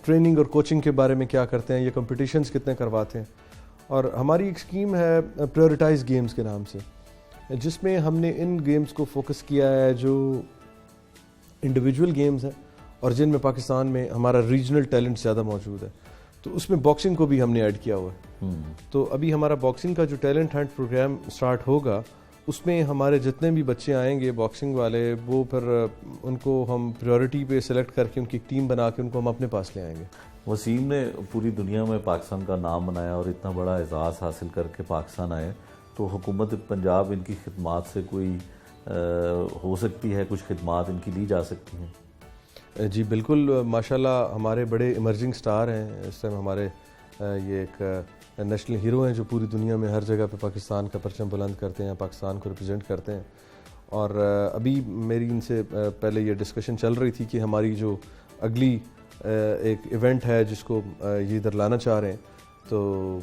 ٹریننگ اور کوچنگ کے بارے میں کیا کرتے ہیں، یہ کمپٹیشنز کتنے کرواتے ہیں. اور ہماری ایک اسکیم ہے پریورٹائز گیمز کے نام سے، جس میں ہم نے ان گیمز کو فوکس کیا ہے جو انڈیویجول گیمز ہیں اور جن میں پاکستان میں ہمارا ریجنل ٹیلنٹ زیادہ موجود ہے. تو اس میں باکسنگ کو بھی ہم نے ایڈ کیا ہوا ہے. تو ابھی ہمارا باکسنگ کا جو ٹیلنٹ ہنٹ پروگرام سٹارٹ ہوگا، اس میں ہمارے جتنے بھی بچے آئیں گے باکسنگ والے، وہ پھر ان کو ہم پریورٹی پہ سلیکٹ کر کے ان کی ایک ٹیم بنا کے ان کو ہم اپنے پاس لے آئیں گے. وسیم نے پوری دنیا میں پاکستان کا نام بنایا اور اتنا بڑا اعزاز حاصل کر کے پاکستان آئے، تو حکومت پنجاب ان کی خدمات سے کوئی ہو سکتی ہے، کچھ خدمات ان کی لی جا سکتی ہیں؟ جی بالکل، ماشاءاللہ ہمارے بڑے ایمرجنگ سٹار ہیں اس ٹائم. ہمارے یہ ایک نیشنل ہیرو ہیں جو پوری دنیا میں ہر جگہ پہ پاکستان کا پرچم بلند کرتے ہیں، پاکستان کو ریپرزینٹ کرتے ہیں. اور ابھی میری ان سے پہلے یہ ڈسکشن چل رہی تھی کہ ہماری جو اگلی ایک ایونٹ ہے جس کو یہ ادھر لانا چاہ رہے ہیں، تو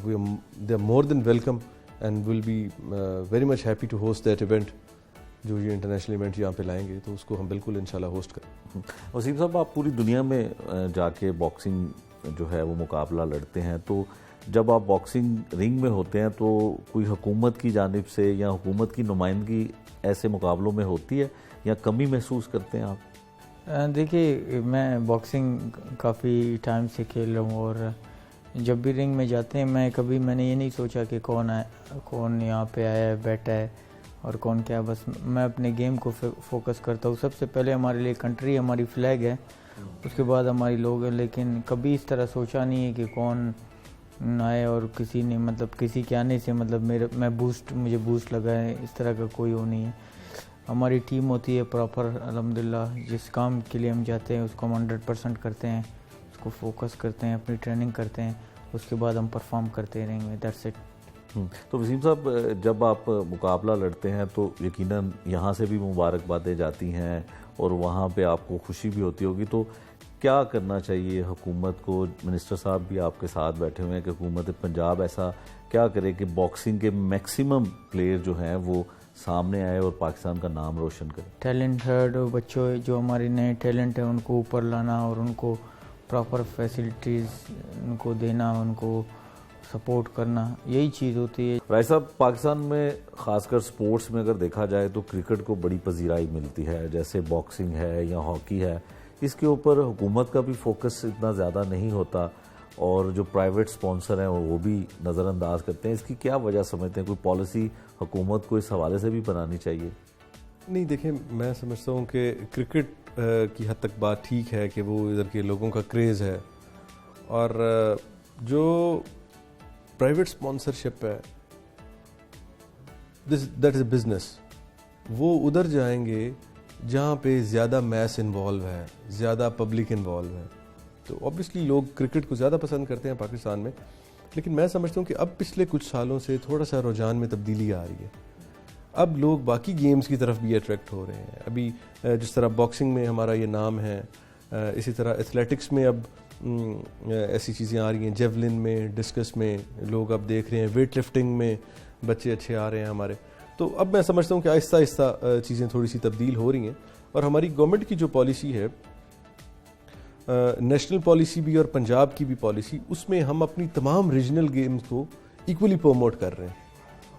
they are more than welcome and will be very much happy to host that event. جو یہ انٹرنیشنل ایونٹ یہاں پہ لائیں گے تو اس کو ہم بالکل انشاءاللہ ہوسٹ کریں. وسیم صاحب، آپ پوری دنیا میں جا کے باکسنگ جو ہے وہ مقابلہ لڑتے ہیں، تو جب آپ باکسنگ رنگ میں ہوتے ہیں تو کوئی حکومت کی جانب سے یا حکومت کی نمائندگی ایسے مقابلوں میں ہوتی ہے یا کمی محسوس کرتے ہیں آپ؟ دیکھیے، میں باکسنگ کافی ٹائم سے کھیل رہا ہوں، اور جب بھی رنگ میں جاتے ہیں میں نے یہ نہیں سوچا کہ کون یہاں پہ آیا ہے، بیٹھا ہے اور کون کیا. بس میں اپنے گیم کو فوکس کرتا ہوں. سب سے پہلے ہمارے لیے کنٹری ہماری فلیگ ہے، اس کے بعد ہماری لوگ ہیں. لیکن کبھی اس طرح سوچا نہیں ہے کہ کون آئے، اور کسی نے مطلب کسی کے آنے سے مطلب مجھے بوسٹ لگا ہے، اس طرح کا کوئی وہ نہیں ہے. ہماری ٹیم ہوتی ہے پراپر الحمدللہ. جس کام کے لیے ہم جاتے ہیں اس کو ہم 100% کرتے ہیں، اس کو فوکس کرتے ہیں، اپنی ٹریننگ کرتے ہیں، اس کے بعد ہم پرفارم کرتے رہیں گے. That's it. تو وسیم صاحب، جب آپ مقابلہ لڑتے ہیں تو یقیناً یہاں سے بھی مبارکبادیں جاتی ہیں اور وہاں پہ آپ کو خوشی بھی ہوتی ہوگی، تو کیا کرنا چاہیے حکومت کو؟ منسٹر صاحب بھی آپ کے ساتھ بیٹھے ہوئے ہیں کہ حکومت پنجاب ایسا کیا کرے کہ باکسنگ کے میکسیمم پلیئر جو ہیں وہ سامنے آئے اور پاکستان کا نام روشن کرے. ٹیلنٹڈ بچوں جو ہمارے نئے ٹیلنٹ ہیں ان کو اوپر لانا اور ان کو پراپر فیسلٹیز ان کو دینا, ان کو سپورٹ کرنا, یہی چیز ہوتی ہے. رائے صاحب, پاکستان میں خاص کر سپورٹس میں اگر دیکھا جائے تو کرکٹ کو بڑی پذیرائی ملتی ہے, جیسے باکسنگ ہے یا ہاکی ہے. اس کے اوپر حکومت کا بھی فوکس اتنا زیادہ نہیں ہوتا اور جو پرائیویٹ سپانسر ہیں وہ بھی نظر انداز کرتے ہیں. اس کی کیا وجہ سمجھتے ہیں؟ کوئی پالیسی حکومت کو اس حوالے سے بھی بنانی چاہیے؟ نہیں دیکھیں, میں سمجھتا ہوں کہ کرکٹ کی حد تک بات ٹھیک ہے کہ وہ ادھر کے لوگوں کا کریز ہے, اور جو پرائیویٹ سپانسرشپ ہے دیٹ از اے بزنس. وہ ادھر جائیں گے جہاں پہ زیادہ میس انوالو ہے, زیادہ پبلک انوالو ہے. تو اوبویسلی لوگ کرکٹ کو زیادہ پسند کرتے ہیں پاکستان میں, لیکن میں سمجھتا ہوں کہ اب پچھلے کچھ سالوں سے تھوڑا سا رجحان میں تبدیلی آ رہی ہے. اب لوگ باقی گیمز کی طرف بھی اٹریکٹ ہو رہے ہیں. ابھی جس طرح باکسنگ میں ہمارا یہ نام ہے, اسی طرح ایتھلیٹکس میں اب ایسی چیزیں آ رہی ہیں, جیولن میں, ڈسکس میں لوگ اب دیکھ رہے ہیں, ویٹ لفٹنگ میں بچے اچھے آ رہے ہیں ہمارے. تو اب میں سمجھتا ہوں کہ آہستہ آہستہ چیزیں تھوڑی سی تبدیل ہو رہی ہیں, اور ہماری گورنمنٹ کی جو پالیسی ہے, نیشنل پالیسی بھی اور پنجاب کی بھی پالیسی, اس میں ہم اپنی تمام ریجنل گیمز کو ایکولی پروموٹ کر رہے ہیں,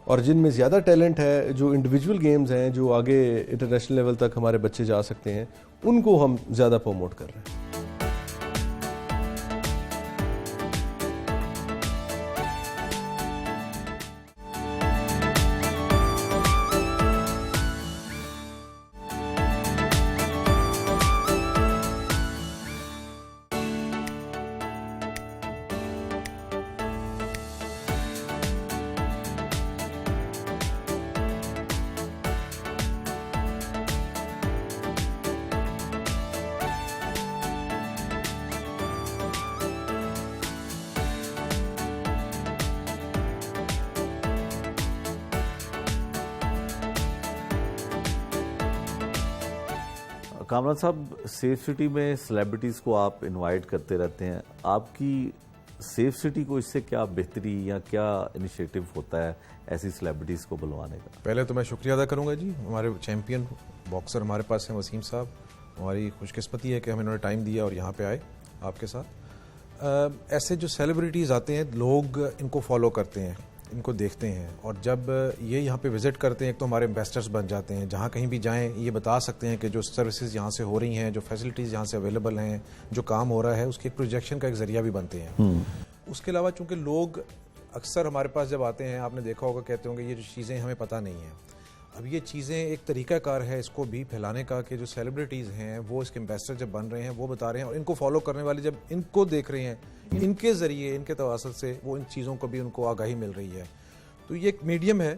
اور جن میں زیادہ ٹیلنٹ ہے, جو انڈیویجول گیمز ہیں جو آگے انٹرنیشنل لیول تک ہمارے بچے جا سکتے ہیں, ان کو ہم زیادہ پروموٹ کر رہے ہیں. کامران صاحب, سیف سٹی میں سیلیبریٹیز کو آپ انوائٹ کرتے رہتے ہیں. آپ کی سیف سٹی کو اس سے کیا بہتری یا کیا انیشیٹو ہوتا ہے ایسی سیلیبریٹیز کو بلوانے کا؟ پہلے تو میں شکریہ ادا کروں گا جی, ہمارے چیمپئن باکسر ہمارے پاس ہیں وسیم صاحب. ہماری خوش قسمتی ہے کہ ہمیں انہوں نے ٹائم دیا اور یہاں پہ آئے آپ کے ساتھ. ایسے جو سیلیبریٹیز آتے ہیں لوگ ان کو فالو کرتے ہیں, ان کو دیکھتے ہیں, اور جب یہ یہاں پہ وزٹ کرتے ہیں ایک تو ہمارے امبیسڈرز بن جاتے ہیں. جہاں کہیں بھی جائیں یہ بتا سکتے ہیں کہ جو سروسز یہاں سے ہو رہی ہیں, جو فیسلٹیز یہاں سے اویلیبل ہیں, جو کام ہو رہا ہے, اس کی ایک پروجیکشن کا ایک ذریعہ بھی بنتے ہیں. اس کے علاوہ چونکہ لوگ اکثر ہمارے پاس جب آتے ہیں, آپ نے دیکھا ہوگا, کہتے ہوں گے یہ جو چیزیں ہمیں پتہ نہیں ہیں. اب یہ چیزیں ایک طریقہ کار ہے اس کو بھی پھیلانے کا کہ جو سیلیبریٹیز ہیں وہ اس کے امبیسڈر جب بن رہے ہیں وہ بتا رہے ہیں, اور ان کو فالو کرنے والے جب ان کو دیکھ رہے ہیں, ان کے ذریعے, ان کے تواصل سے وہ ان چیزوں کو بھی ان کو آگاہی مل رہی ہے. تو یہ ایک میڈیم ہے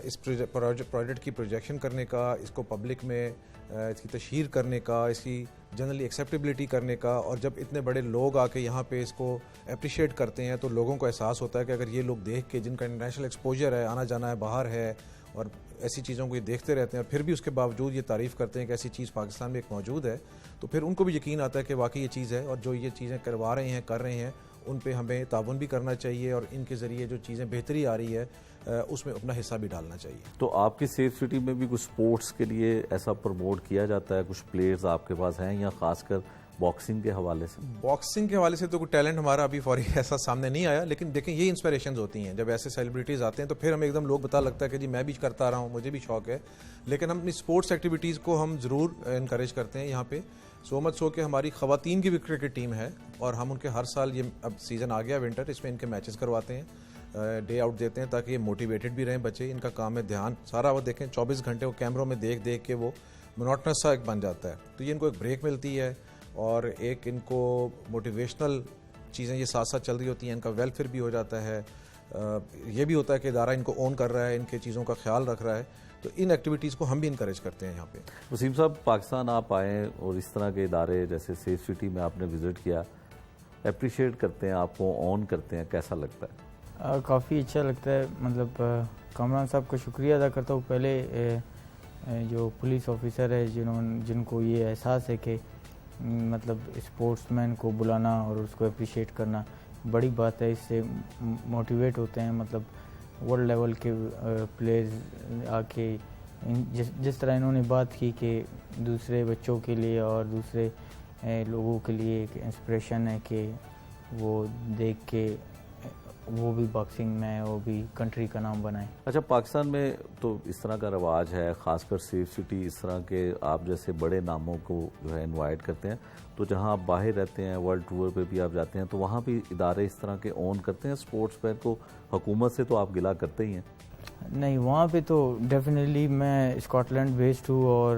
اس پروجیکٹ کی پروجیکشن کرنے کا, اس کو پبلک میں اس کی تشہیر کرنے کا, اس کی جنرلی ایکسیپٹیبلٹی کرنے کا. اور جب اتنے بڑے لوگ آ کے یہاں پہ اس کو اپریشیٹ کرتے ہیں تو لوگوں کو احساس ہوتا ہے کہ اگر یہ لوگ دیکھ کے, جن کا انٹرنیشنل ایکسپوجر ہے, آنا جانا ہے باہر ہے, اور ایسی چیزوں کو یہ دیکھتے رہتے ہیں, اور پھر بھی اس کے باوجود یہ تعریف کرتے ہیں کہ ایسی چیز پاکستان میں ایک موجود ہے, تو پھر ان کو بھی یقین آتا ہے کہ واقعی یہ چیز ہے, اور جو یہ چیزیں کروا رہے ہیں, کر رہے ہیں, ان پہ ہمیں تعاون بھی کرنا چاہیے, اور ان کے ذریعے جو چیزیں بہتری آ رہی ہے اس میں اپنا حصہ بھی ڈالنا چاہیے. تو آپ کی سیف سٹی میں بھی کچھ سپورٹس کے لیے ایسا پروموٹ کیا جاتا ہے؟ کچھ پلیئرز آپ کے پاس ہیں, یا خاص کر باکسنگ کے حوالے سے؟ باکسنگ کے حوالے سے تو کوئی ٹیلنٹ ہمارا ابھی فوری ایسا سامنے نہیں آیا, لیکن دیکھیں یہ انسپریشنز ہوتی ہیں جب ایسے سیلیبریٹیز آتے ہیں, تو پھر ہمیں ایک دم لوگ بتا لگتا ہے کہ جی میں بھی کرتا آ رہا ہوں, مجھے بھی شوق ہے. لیکن ہم اپنی اسپورٹس ایکٹیویٹیز کو ہم ضرور انکریج کرتے ہیں یہاں پہ. سو مچ سو کہ ہماری خواتین کی بھی کرکٹ ٹیم ہے, اور ہم ان کے ہر سال, یہ اب سیزن آ گیا ونٹر, اس میں ان کے میچز کرواتے ہیں, ڈے آؤٹ دیتے ہیں تاکہ یہ موٹیویٹڈ بھی رہیں بچے. ان کا کام ہے دھیان سارا, وہ دیکھیں 24 گھنٹے وہ کیمروں میں دیکھ دیکھ کے وہ منوٹنس سا ایک بن جاتا ہے. تو یہ ان کو ایک بریک ملتی ہے, اور ایک ان کو موٹیویشنل چیزیں یہ ساتھ ساتھ چل رہی ہوتی ہیں, ان کا ویلفیئر بھی ہو جاتا ہے. یہ بھی ہوتا ہے کہ ادارہ ان کو اون کر رہا ہے, ان کے چیزوں کا خیال رکھ رہا ہے. تو ان ایکٹیویٹیز کو ہم بھی انکریج کرتے ہیں یہاں پہ. وسیم صاحب, پاکستان آپ آئیں اور اس طرح کے ادارے جیسے سیف سٹی میں آپ نے وزٹ کیا, اپریشیٹ کرتے ہیں آپ کو, آن کرتے ہیں, کیسا لگتا ہے؟ کافی اچھا لگتا ہے. مطلب کامران صاحب کا شکریہ ادا کرتا ہوں. پہلے جو پولیس آفیسر ہے جن کو یہ احساس ہے کہ مطلب اسپورٹس مین کو بلانا اور اس کو اپریشیٹ کرنا بڑی بات ہے. اس سے موٹیویٹ ہوتے ہیں, مطلب ورلڈ لیول کے پلیئرز آ کے جس طرح انہوں نے بات کی کہ دوسرے بچوں کے لیے اور دوسرے لوگوں کے لیے ایک انسپریشن ہے کہ وہ دیکھ کے وہ بھی باکسنگ میں وہ بھی کنٹری کا نام بنائیں. اچھا, پاکستان میں تو اس طرح کا رواج ہے, خاص کر سیف سٹی اس طرح کے آپ جیسے بڑے ناموں کو جو ہے انوائٹ کرتے ہیں, تو جہاں آپ باہر رہتے ہیں ورلڈ ٹور پہ بھی آپ جاتے ہیں تو وہاں بھی ادارے اس طرح کے اون کرتے ہیں اسپورٹس مین کو. حکومت سے تو آپ گلا کرتے ہی ہیں. نہیں, وہاں پہ تو ڈیفینیٹلی میں اسکاٹ لینڈ بیسڈ ہوں اور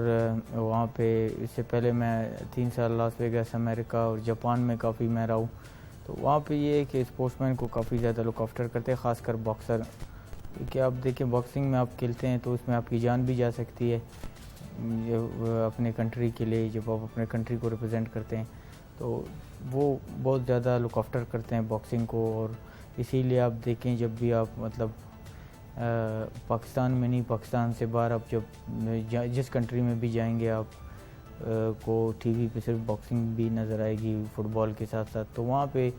وہاں پہ اس سے پہلے میں 3 سال لاس ویگاس امریکہ اور جاپان میں کافی میں رہا ہوں. تو وہاں پہ یہ ہے کہ اسپورٹس مین کو کافی زیادہ لک آفٹر کرتے ہیں, خاص کر باکسر. کیونکہ آپ دیکھیں باکسنگ میں آپ کھیلتے ہیں تو اس میں آپ کی جان بھی جا سکتی ہے اپنے کنٹری کے لیے. جب آپ اپنے کنٹری کو ریپرزینٹ کرتے ہیں تو وہ بہت زیادہ لک آفٹر کرتے ہیں باکسنگ کو. اور اسی لیے آپ دیکھیں جب بھی آپ مطلب پاکستان میں نہیں, پاکستان سے باہر آپ جب جس کنٹری میں بھی جائیں گے آپ کو ٹی وی پہ صرف باکسنگ بھی نظر آئے گی فٹ بال کے ساتھ ساتھ. تو وہاں پہ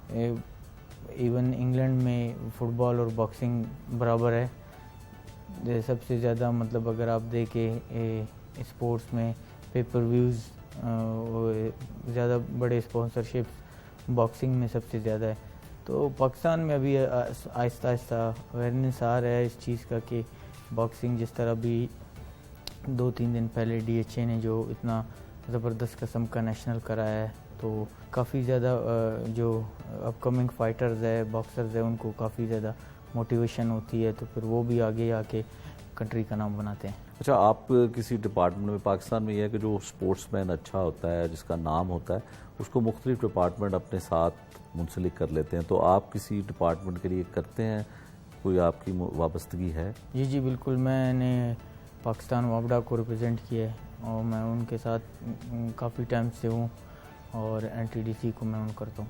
ایون انگلینڈ میں فٹ بال اور باکسنگ برابر ہے. سب سے زیادہ مطلب اگر آپ دیکھیں اسپورٹس میں پیپر ویوز زیادہ بڑے اسپانسرشپس باکسنگ میں سب سے زیادہ ہے. تو پاکستان میں ابھی آہستہ آہستہ اویئرنیس آ رہا ہے اس چیز کا کہ باکسنگ جس طرح بھی 2-3 دن پہلے DHA نے جو اتنا زبردست قسم کا نیشنل کرایا ہے تو کافی زیادہ جو اپ کمنگ فائٹرز ہے باکسرز ہیں ان کو کافی زیادہ موٹیویشن ہوتی ہے, تو پھر وہ بھی آگے آ کے کنٹری کا نام بناتے ہیں. اچھا, آپ کسی ڈپارٹمنٹ میں, پاکستان میں یہ ہے کہ جو اسپورٹس مین اچھا ہوتا ہے جس کا نام ہوتا ہے اس کو مختلف ڈپارٹمنٹ اپنے ساتھ منسلک کر لیتے ہیں, تو آپ کسی ڈپارٹمنٹ کے لیے کرتے ہیں, کوئی آپ کی وابستگی ہے؟ جی بالکل, میں نے پاکستان وابڈا کو ریپرزینٹ کیا ہے اور میں ان کے ساتھ کافی ٹائم سے ہوں اور NTDC کو میں کرتا ہوں.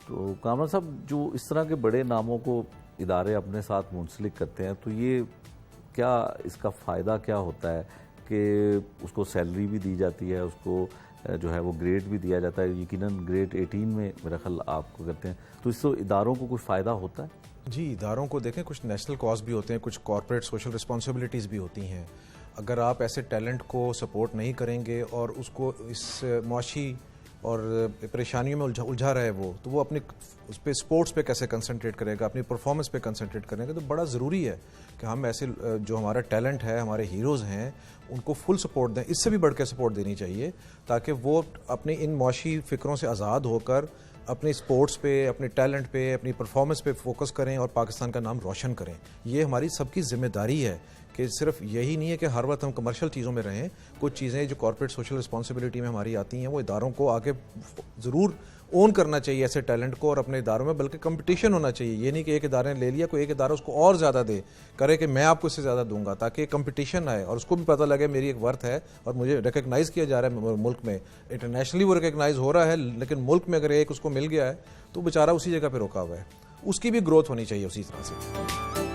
تو کامران صاحب, جو اس طرح کے بڑے ناموں کو ادارے اپنے ساتھ منسلک کرتے ہیں تو یہ کیا اس کا فائدہ کیا ہوتا ہے کہ اس کو سیلری بھی دی جاتی ہے, اس کو جو ہے وہ گریڈ بھی دیا جاتا ہے, یقیناً گریڈ 18 میں میرا خیال آپ کو کرتے ہیں, تو اس سے اداروں کو کوئی فائدہ ہوتا ہے؟ جی, اداروں کو دیکھیں کچھ نیشنل کاز بھی ہوتے ہیں, کچھ کارپوریٹ سوشل رسپانسبلٹیز بھی ہوتی ہیں. اگر آپ ایسے ٹیلنٹ کو سپورٹ نہیں کریں گے اور اس کو اس معاشی اور پریشانیوں میں الجھا رہے وہ, تو وہ اپنے اس پہ اسپورٹس پہ کیسے کنسنٹریٹ کرے گا, اپنی پرفارمنس پہ کنسنٹریٹ کرے گا. تو بڑا ضروری ہے کہ ہم ایسے جو ہمارا ٹیلنٹ ہے, ہمارے ہیروز ہیں, ان کو فل سپورٹ دیں. اس سے بھی بڑھ کے سپورٹ دینی چاہیے تاکہ وہ اپنی ان معاشی فکروں سے آزاد ہو کر اپنے اسپورٹس پہ, اپنے ٹیلنٹ پہ, اپنی پرفارمنس پہ فوکس کریں اور پاکستان کا نام روشن کریں. یہ ہماری سب کی ذمہ داری ہے کہ صرف یہی نہیں ہے کہ ہر وقت ہم کمرشل چیزوں میں رہیں. کچھ چیزیں جو کارپوریٹ سوشل رسپانسبلٹی میں ہماری آتی ہیں وہ اداروں کو آگے ضرور اون کرنا چاہیے ایسے ٹیلنٹ کو اور اپنے اداروں میں, بلکہ کمپٹیشن ہونا چاہیے. یہ نہیں کہ ایک ادارے نے لے لیا, کوئی ایک ادارہ اس کو اور زیادہ دے کرے کہ میں آپ کو اس سے زیادہ دوں گا, تاکہ کمپٹیشن آئے اور اس کو بھی پتہ لگے میری ایک ورتھ ہے اور مجھے ریکگنائز کیا جا رہا ہے ملک میں. انٹرنیشنلی وہ ریکگنائز ہو رہا ہے, لیکن ملک میں اگر ایک اس کو مل گیا ہے تو بیچارہ اسی جگہ پہ روکا ہوا ہے. اس کی بھی گروتھ ہونی چاہیے اسی طرح سے.